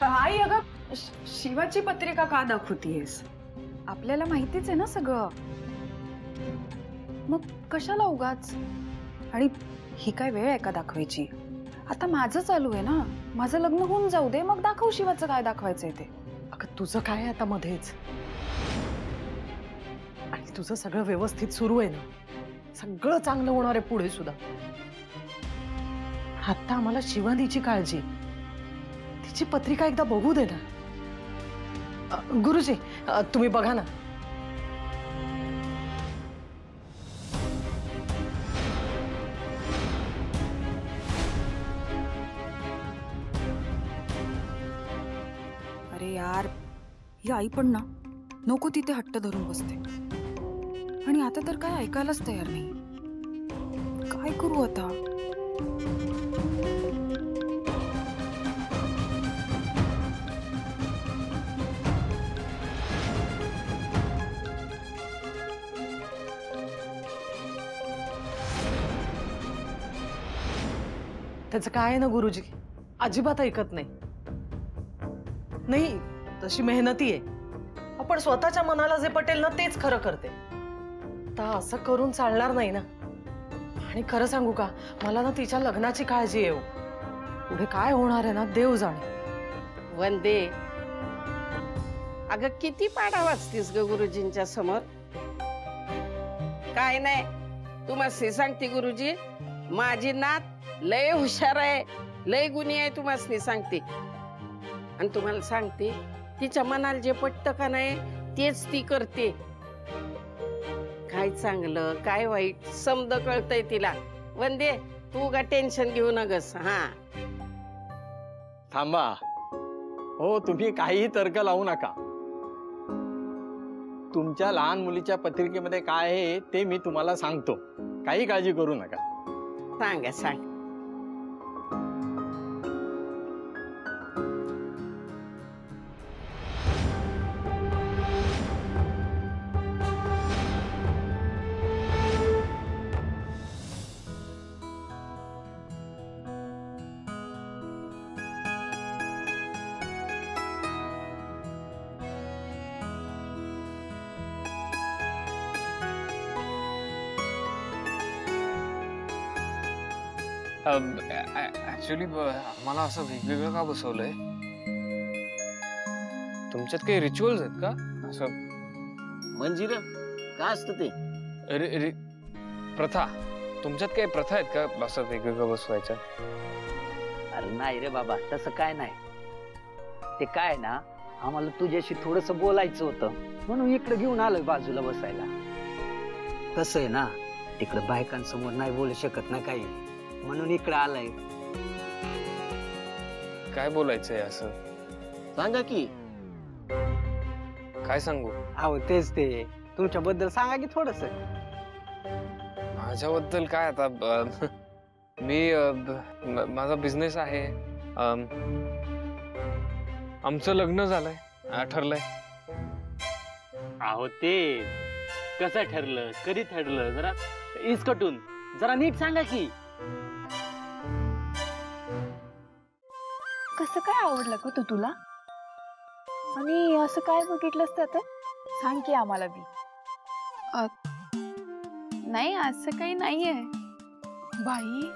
आई अगं शिवाची पत्रिका का दाखवतीयस? आपल्याला माहितीच आहे ना सगळं, मग कशाला उगाच? आणि ही काय वेळ आहे का दाखवायची? आता माझं चालू आहे ना, माझं लग्न होऊन जाऊ दे, मग दाखव शिवाचं काय दाखवायचंय ते. अगं तुझं काय आता मध्येच? आणि तुझं सगळं व्यवस्थित सुरू आहे ना, सगळं चांगलं होणार आहे पुढे सुद्धा. आता आम्हाला शिवानीची काळजी, तिची पत्रिका एकदा बघू दे ना. गुरुजी तुम्ही बघा ना. अरे यार, ही आई पण ना नको तिथे हट्ट धरून बसते, आणि आता तर काय ऐकायलाच तयार नाही. काय करू आता? त्याचं काय आहे ना गुरुजी, अजिबात ऐकत नाही. नाही तशी मेहनती आहे, आपण स्वतःच्या मनाला जे पटेल ना तेच खरं करते. तर असं करून चालणार नाही ना. आणि खरं सांगू का, मला ना तिच्या लग्नाची काळजी आहे. पुढे काय होणार आहे ना देव जाणे. वंदे, अगं किती पाडा वाचतीस ग गुरुजींच्या समोर? काय नाही, तुम्हाला सांगते गुरुजी, माझी नात लय हुशार आहे, लय गुणी आहे, तुम्हाला सांगते. आणि तुम्हाला सांगते, तिच्या मनाला जे पटतं का नाही तेच ती करते. काय चांगलं काय वाईट समद कळतंय तिला. वंदे, तू का टेन्शन घेऊ नगस. हा थांबा हो, तुम्ही काही तर्क लावू नका. तुमच्या लहान मुलीच्या पत्रिकेमध्ये काय आहे ते मी तुम्हाला सांगतो, काही काळजी करू नका. सांगा सांग. ऍक्च्युली आम्हाला असं वेगवेगळं का बसवलंय? तुमच्यात काही रिच्युअल्स आहेत का असं? मंजिर काय असतं ते? प्रथा, तुमच्यात काही प्रथा आहेत का असं वेगवेगळं बसवायच्या? अरे नाही रे बाबा, तसं काय नाही. ते काय ना, आम्हाला तुझ्याशी थोडस बोलायचं होतं म्हणून इकडे घेऊन आलोय बाजूला बसायला. कसं आहे ना, तिकडे बायकांसमोर नाही बोलू शकत ना काही, म्हणून इकडे आलाय. काय बोलायचंय असं? सांगा की. काय सांगू? अहो तेच ते, तुमच्याबद्दल सांगा की थोडस. माझ्याबद्दल काय आता, मी माझा बिझनेस आहे, आमचं लग्न झालंय, ठरलंय. अहो ते कसं ठरलं, कधी ठरलं, जरा इसकटून जरा नीट सांगा की. कसं काय आवडलं ग तू तुला? आणि असं काय बघितलंस त्यात? सांग की आम्हाला बी. नाही असं काही नाहीये. बाई,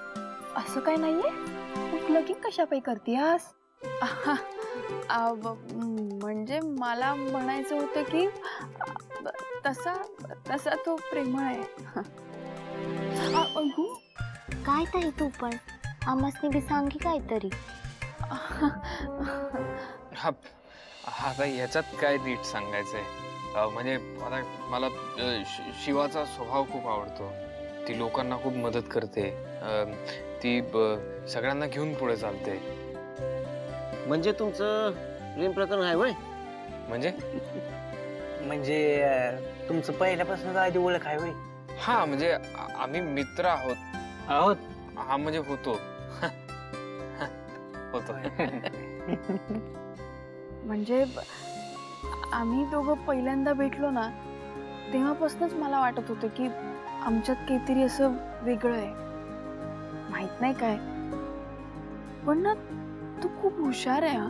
असं काय नाहीये? मग लगीन कशा पायी करतीयास? म्हणजे मला म्हणायचं होतं की तसा तो प्रेमळ आहे. काय ताई तू पण आम्हासनी बी सांगी काहीतरी. आता याच्यात काय नीट सांगायचंय? म्हणजे आता मला शिवाचा स्वभाव खूप आवडतो. ती लोकांना खूप मदत करते, ती सगळ्यांना घेऊन पुढे चालते. म्हणजे तुमचं प्रेम प्रकरण आहे वय? म्हणजे तुमचं पहिल्यापासून आधी ओळख आहे वय? हा, म्हणजे आम्ही मित्र आहोत. हा म्हणजे होतो. म्हणजे आम्ही दोघं पहिल्यांदा भेटलो ना, तेव्हापासूनच मला वाटत होतं की आमच्यात काहीतरी असं वेगळं आहे. माहित नाही काय, पण ना तू खूप हुशार आहे. हा,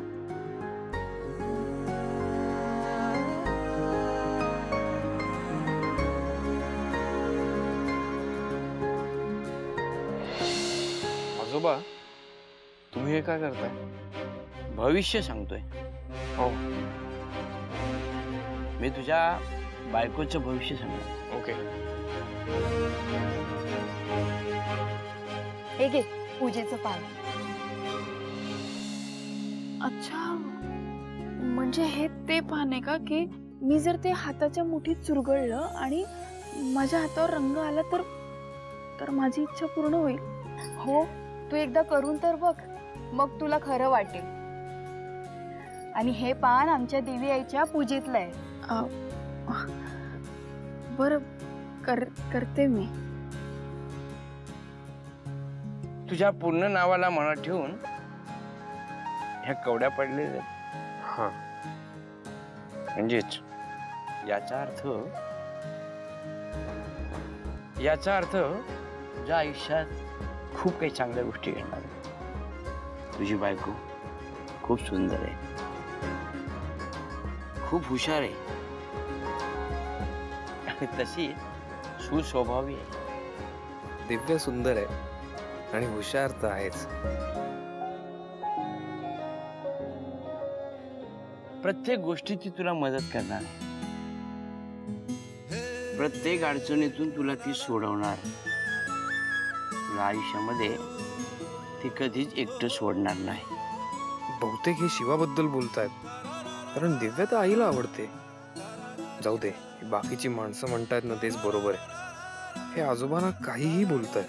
तुम्ही हे काय करताय? भविष्य सांगतोय. हो. मी तुझ्या बायकोचं भविष्य सांगतो. ओके. हे घे पूजेचं पान. अच्छा, म्हणजे हे ते पान आहे का की मी जर ते हाताच्या मुठीत चुरगळलं आणि माझ्या हातावर रंग आला तर माझी इच्छा पूर्ण होईल? हो, तू एकदा करून तर बघ, मग तुला खरं वाटेल. आणि हे पान आमच्या देवी आईच्या पूजेतलं आहे. बरं, करते मी. तुझ्या पूर्ण नावाला मनात ठेवून ह्या कवड्या पडलेल्या. हा. म्हणजेच याचा अर्थ तुझ्या आयुष्यात खूप काही चांगल्या गोष्टी घडणार आहेत. तुझी बायको खूप सुंदर आहे, खूप हुशार आहे आणि तशी सुस्वभावी आहे. दिव्य सुंदर आहे आणि हुशार तर आहेच. प्रत्येक गोष्टीची तुला मदत करणार आहे. प्रत्येक अडचणीतून तुला ती सोडवणार. तुला आयुष्यामध्ये ती कधीच एकटं सोडणार नाही. बहुतेक हे शिवाबद्दल बोलतायत, कारण दिव्या तर आईला आवडते. जाऊ दे, बाकीची माणसं म्हणतायत ना तेच बरोबर आहे. हे आजोबांना काहीही बोलतायत,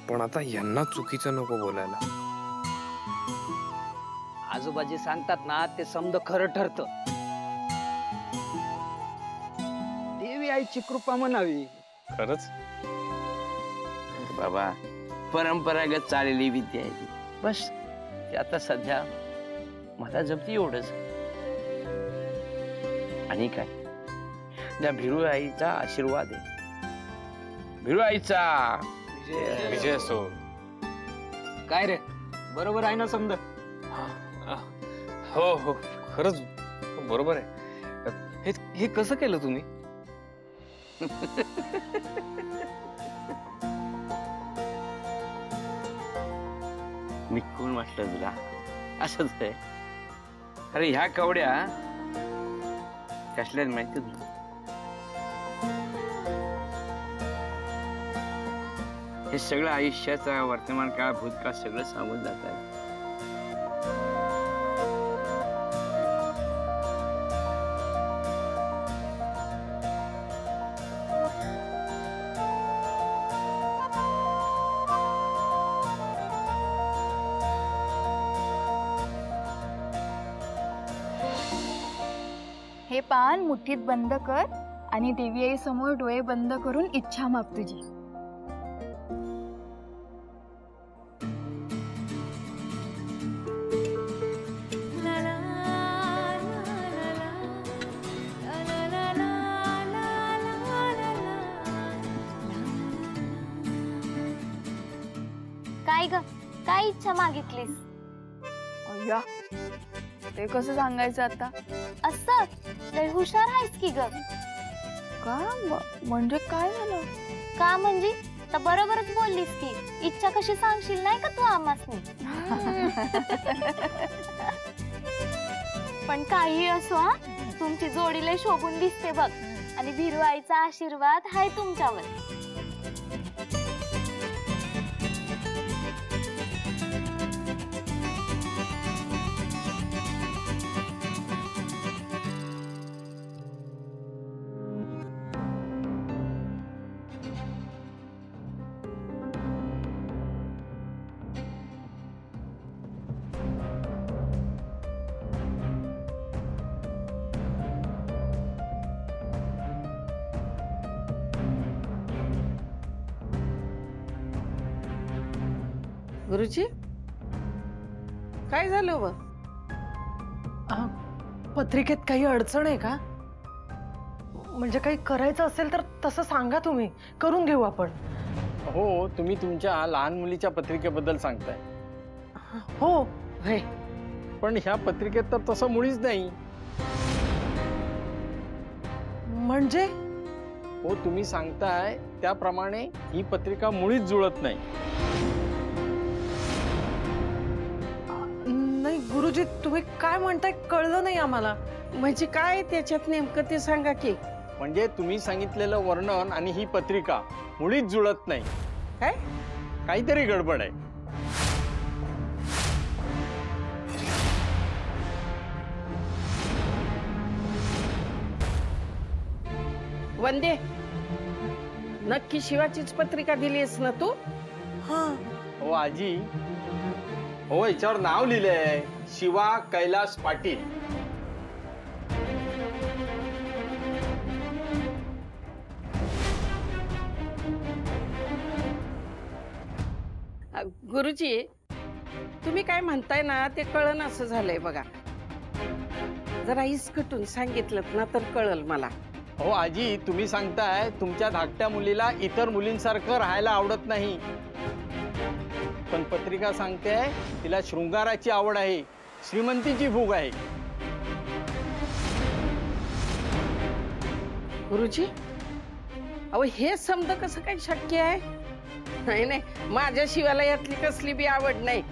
पण आता यांना चुकीचं नको बोलायला. आजोबा जे सांगतात ना ते समद खरं ठरतं. देवी आईची कृपा म्हणावी. खरंच बाबा, परंपरागत चाललेली विद्या आहे ती. बस ते आता सध्या मला जमती एवढंच. आणि काय, त्या भिरू आईचा आशीर्वाद आहे. भिरू आईचा विजय असो. काय रे, बरोबर आहे ना समद? हो हो, खरंच बरोबर आहे. हे कसं केलं तुम्ही? मी कोण म्हटलं तुला? असंच आहे. अरे ह्या कवड्या कसल्या माहिती तुला? हे सगळं आयुष्याचा वर्तमान काळ भूतकाळ सगळं सांगून जात आहे. हे पान मुठीत बंद कर आणि देवी आई समोर डोळे बंद करून इच्छा माग तुझी. काय ग, काय इच्छा मागितलीस? अय्या, ते कसं सांगायचं आता? असं लय हुशार आहेस की ग. का म्हणजे काय झालं? का म्हणजे तर बरोबरच बोललीस की. इच्छा कशी सांगशील नाही का तू आमासनी? पण काही असो, हा तुमची जोडी लय शोभून दिसते बघ. आणि भिरू आईचा आशीर्वाद हाय तुमच्यावर. गुरुजी, काय झालं व? पत्रिकेत काही अडचण आहे का? म्हणजे काही करायचं असेल तर तसं सांगा, तुम्ही करून घेऊ आपण. हो, तुम्ही तुमच्या लहान मुलीच्या पत्रिकेबद्दल सांगताय. हो हे, पण ह्या पत्रिकेत तर तसं मुळीच नाही. म्हणजे? हो, तुम्ही सांगताय त्याप्रमाणे ही पत्रिका मुळीच जुळत नाही. गुरुजी तुम्ही काय म्हणताय कळलं नाही आम्हाला. म्हणजे काय त्याच्यात नेमकं ते सांगा की. म्हणजे तुम्ही सांगितलेलं वर्णन आणि ही पत्रिका मुळीच जुळत नाही. काय? काहीतरी गडबड आहे. वंदे, नक्की शिवाचीच पत्रिका दिलीस ना तू? हा हो आजी, हो याच्यावर नाव लिहिलंय शिवा कैलास पाटील. गुरुजी, तुम्ही काय म्हणताय ना ते कळन असं झालंय बघा. जरा इसकटून सांगितलं ना तर कळल मला. हो आजी, तुम्ही सांगताय तुमच्या धाकट्या मुलीला इतर मुलींसारखं राहायला आवडत नाही, पण पत्रिका सांगते तिला शृंगाराची आवड आहे, श्रीमंतीची भूक आहे. गुरुजी, अहो हे समज कसं काही शक्य आहे? नाही नाही, माझ्या शिवाला यातली कसली बी आवड नाही.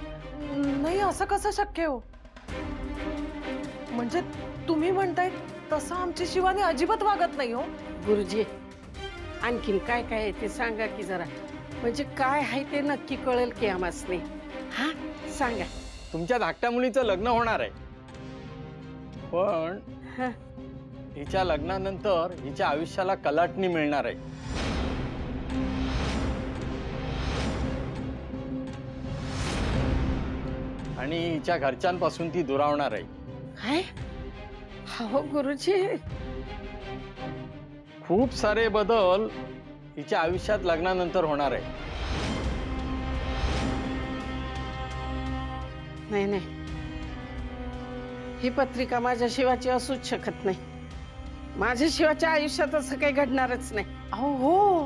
नाही असं कसं शक्य हो? म्हणजे तुम्ही म्हणताय तसं आमची शिवानी अजिबात वागत नाही हो. गुरुजी, आणखीन काय काय आहे ते सांगा की जरा. म्हणजे काय आहे ते नक्की कळेल की आम्हासने. हा सांगा. तुमच्या धाकट्या मुलीचं लग्न होणार आहे, पण हा. हिच्या लग्नानंतर हिच्या आयुष्याला कलाटणी मिळणार आहे. आणि हिच्या घरच्यांपासून ती दुरावणार आहे. काय? हो गुरुजी, खूप सारे बदल हिच्या आयुष्यात लग्नानंतर होणार आहे. नाही नाही, ही पत्रिका माझ्या शिवाची असूच शकत नाही. माझ्या शिवाच्या आयुष्यात असं काही घडणारच नाही. अहो हो,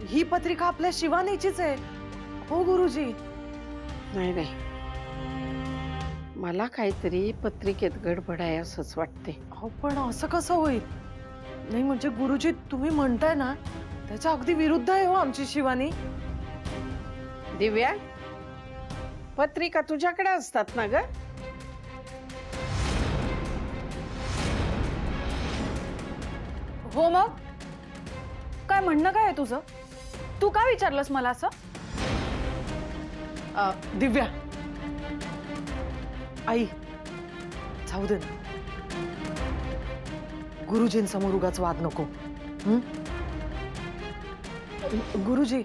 ही पत्रिका आपल्या शिवानीचीच आहे हो गुरुजी. नाही नाही, मला काहीतरी पत्रिकेत गडबड आहे असंच वाटते. अहो पण असं कसं होईल? नाही म्हणजे गुरुजी तुम्ही म्हणताय ना त्याच्या अगदी विरुद्ध आहे हो आमची शिवानी. दिव्या, पत्रिका तुझ्याकडे असतात ना ग? हो मग काय म्हणणं काय आहे तुझं? तू का विचारलंस मला असं? दिव्या, आई जाऊ दे ना, गुरुजींसमोर उगाच वाद नको. गुरुजी,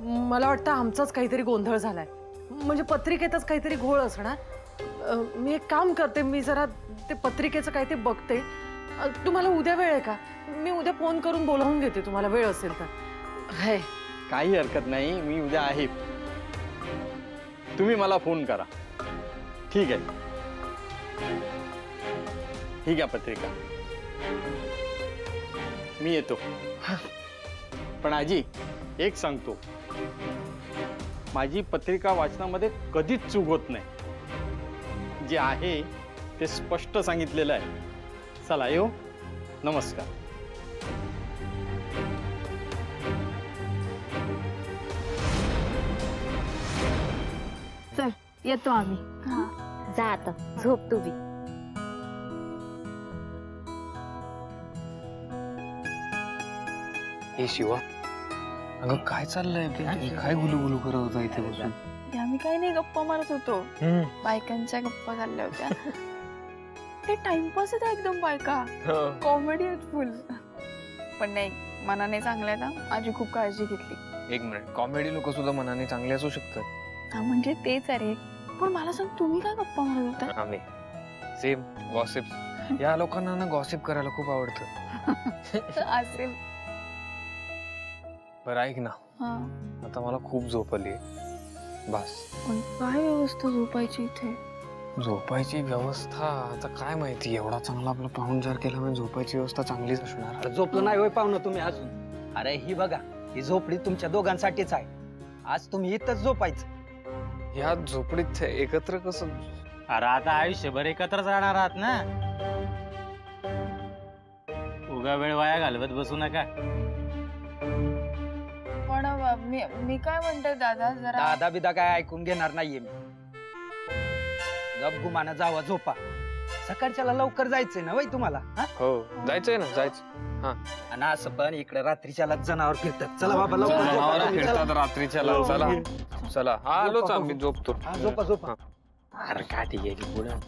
मला वाटतं आमचाच काहीतरी गोंधळ झालाय. म्हणजे पत्रिकेतच काहीतरी घोळ असणार. मी एक काम करते, मी जरा ते पत्रिकेचं काय ते बघते. तुम्हाला उद्या वेळ आहे का? मी उद्या फोन करून बोलावून घेते तुम्हाला वेळ असेल तर. है काही हरकत नाही, मी उद्या आहे. तुम्ही मला फोन करा. ठीक आहे, ठीक आहे पत्रिका, मी येतो. पण आजी एक सांगतो, माझी पत्रिका वाचनामध्ये कधीच चूक होत नाही. जे आहे ते स्पष्ट सांगितलेलं आहे. चला येऊ, नमस्कार. चल येतो आम्ही. जा आता झोप तू बी. हे शिवा, अगं काय चाललंय? काय गुलुगुलू करत होता इथे बसून? आम्ही काही नाही, गप्पा मारत होतो. बायकांच्या गप्पा चालल्या होत्या. ते टाइमपास आहे एकदम. बायका कॉमेडी आहेत फुल. पण नाही, मनाने चांगल्या ना, माझी खूप काळजी घेतली. एक मिनिट, कॉमेडी लोक सुद्धा मनाने चांगले असू शकतात. हा म्हणजे तेच अरे. पण मला सांग, तुम्ही काय गप्पा मारत होता? आम्ही सेम गॉसिप. या लोकांना ना गॉसिप करायला खूप आवडतं. असेल. बरं ऐक ना, हा, आता मला खूप झोप आली. बस. पण काय व्यवस्था झोपायची इथे? झोपायची व्यवस्था आता काय माहिती, एवढा चांगला आपला पाहुणचार केला म्हणजे झोपायची व्यवस्था चांगलीच असणार. झोपलं नाही होय पाहुणं तुम्ही अजून? अरे ही बघा, ही झोपडी तुमच्या दोघांसाठीच आहे. आज तुम्ही इथंच झोपायचं. ह्या झोपडीत एकत्र कसं? अरे आता आयुष्यभर एकत्रच राहणार आहात ना, उगा वेळ वाया घालवत बसू नका. पण मी काय म्हणते दादा, जरा दादा बिदा काय ऐकून घेणार नाहीये मी. गपगुमाना जावा झोपा. सकाळच्याला लवकर जायचंय ना वय तुम्हाला? हा? हो जायचंय ना जायचं. आणि असं पण इकडे रात्रीच्याला जनावर फिरतात. चला बाबा लवकर झोपा जनावरं तुम्ही, चला. फिरतात रात्रीच्याला. चला चला आलोच आम्ही झोपतो. हा, झोपा झोपा. अरे काठी गेली पुढं.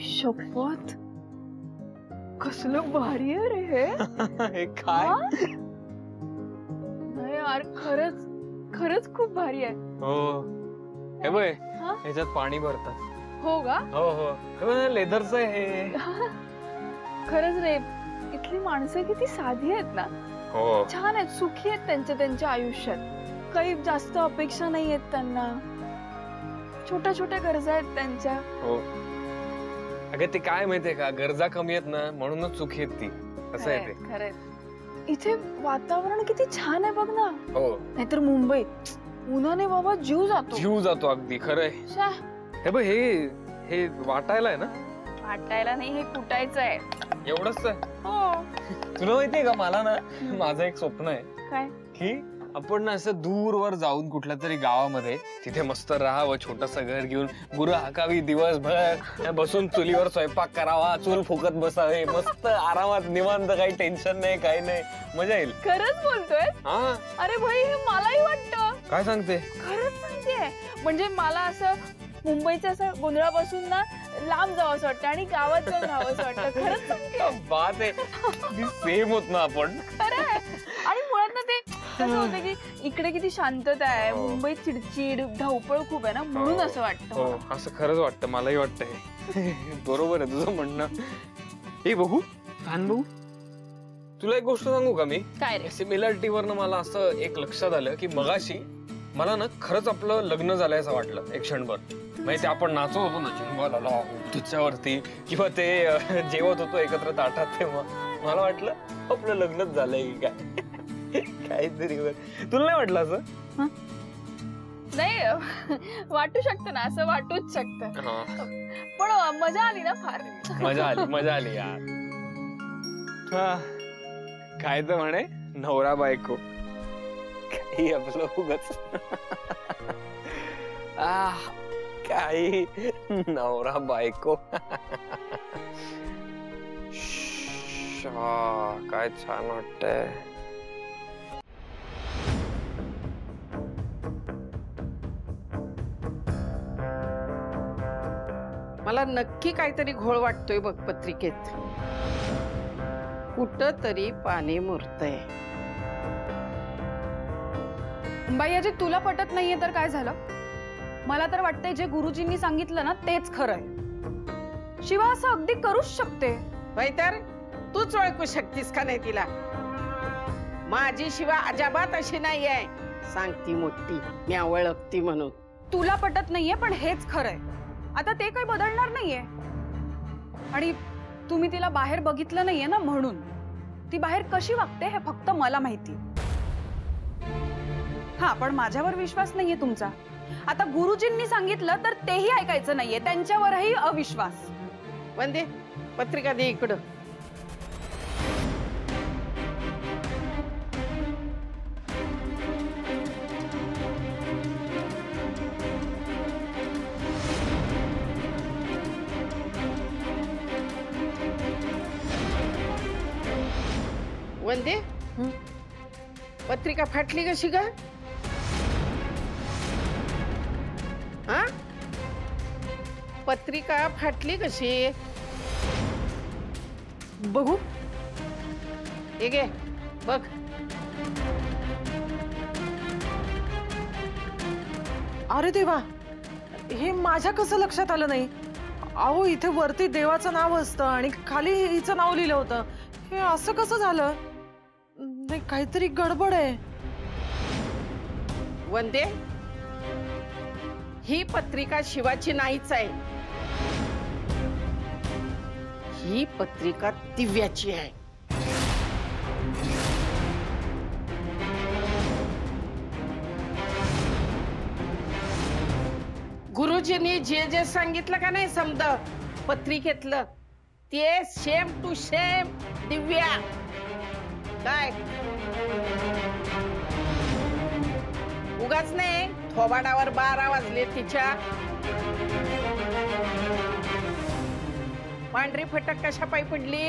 शपथ कसलं भारी आहे रे हे. हे काय? नाही यार खरंच खरंच खूप भारी आहे. हो हे बघ हा? ह्याच्यात पाणी भरतात. हो का? हो हो हे बघ लेदरचं आहे हे. खरंच रे इथली माणसं किती साधी आहेत ना. हो छान आहेत, सुखी आहेत त्यांच्या आयुष्यात. काही जास्त अपेक्षा नाही आहेत त्यांना. छोट्या छोट्या गरजा आहेत त्यांच्या. हो अगं ते काय माहितीये का, गरजा कमी आहेत ना म्हणूनच सुखी आहेत ती. असं आहे ते. खरंय. इथे वातावरण किती छान आहे बघ ना. हो नाहीतर मुंबई उन्हाने बाबा जीव जातो. जीव जातो अगदी खरंय. शा, हे बघ हे वाटायला आहे ना. वाटायला नाही, हे कुटायचं आहे. एवढंच आहे. हो. तुला माहितीये का मला ना माझं एक स्वप्न आहे काय? की आपण ना असं दूरवर जाऊन कुठल्या तरी गावामध्ये तिथे मस्त राहावं, छोटस घर घेऊन गुरं हाकावी दिवसभर, बसून चुलीवर स्वयंपाक करावा, चूल फुकत बसावे, मस्त आरामात निवांत, काही टेन्शन नाही काही नाही, मजा येईल. खरंच बोलतोय? हा अरे भाई हे मलाही वाटतं. काय सांगते? खरंच सांगते. म्हणजे मला असं मुंबईच्या असं गोंधळापासून ना लांब जावं असं वाटतं आणि गावात जाऊन राहावं असं वाटतं. खरंच सांगते. बात आहे सेम होत ना आपण. खरंय. आणि मुळात ना ते कसं होतं की इकडे किती शांतता आहे, मुंबईत चिडचिड धावपळ खूप आहे ना, म्हणून असं वाटतं. हो असं खरंच वाटतं, मलाही वाटतंय. बरोबर आहे तुझं म्हणणं. हे बघू फॅन बघू. तुला एक गोष्ट सांगू का मी? काय रे? सिमिलॅरिटी वरनं मला असं एक लक्षात आलं की मगाशी मला ना खरंच आपलं लग्न झालंय असं वाटलं एक क्षणभर. माहिती आपण नाचत होतो ना जिंवाला त्याच्यावरती, किंवा ते जेवत होतो एकत्र ताटात, तेव्हा मला वाटलं आपलं लग्नच झालंय की काय काहीतरी. तुला नाही वाटलं असं? नाही वाटू शकतं ना, असं वाटूच शकतं. पण मजा आली ना फार. मजा आली यार. काय तर म्हणे नवरा बायको काही आपलं उगाच. काही नवरा बायको. काय छान वाटतंय. मला नक्की काहीतरी घोळ वाटतोय बघ पत्रिकेत. कुठं तरी पाणी मुरतंय. बाई अजय तुला पटत नाहीये तर काय झालं? मला तर वाटतंय जे गुरुजींनी सांगितलं ना तेच खरंय. शिवा असं अगदी करूच शकते. बाई तर तूच ओळखू शकतीस का नाही तिला? माझी शिवा अजाबात अशी नाही आहे. सांगती मोठी मी ओळखती म्हणून. तुला पटत नाहीये पण हेच खरंय. आता ते काही बदलणार नाहीये. आणि तुम्ही तिला बाहेर बघितलं नाहीये ना, म्हणून ती बाहेर कशी वागते हे फक्त मला माहिती. हा पण माझ्यावर विश्वास नाहीये तुमचा. आता गुरुजींनी सांगितलं तर तेही ऐकायचं नाहीये, त्यांच्यावरही अविश्वास. वंदे पत्रिका दे इकडं. वंदे पत्रिका फाटली कशी का? हा पत्रिका फाटली कशी? बघू. हे घे बघ. अरे देवा, हे माझ्या कसं लक्षात आलं नाही? अहो इथे वरती देवाचं नाव असतं आणि खाली हिचं नाव लिहिलं होतं. हे असं कसं झालं? नाही काहीतरी गडबड आहे. वंदे ही पत्रिका शिवाची नाहीच आहे. ही पत्रिका दिव्याची आहे. गुरुजींनी जे जे सांगितलं का नाही समज पत्रिकेतलं ते सेम टू सेम दिव्या काय उगाच नाही थोबाडावर 12 वाजले तिच्या. पांढरी फटक कशा पायी पडली?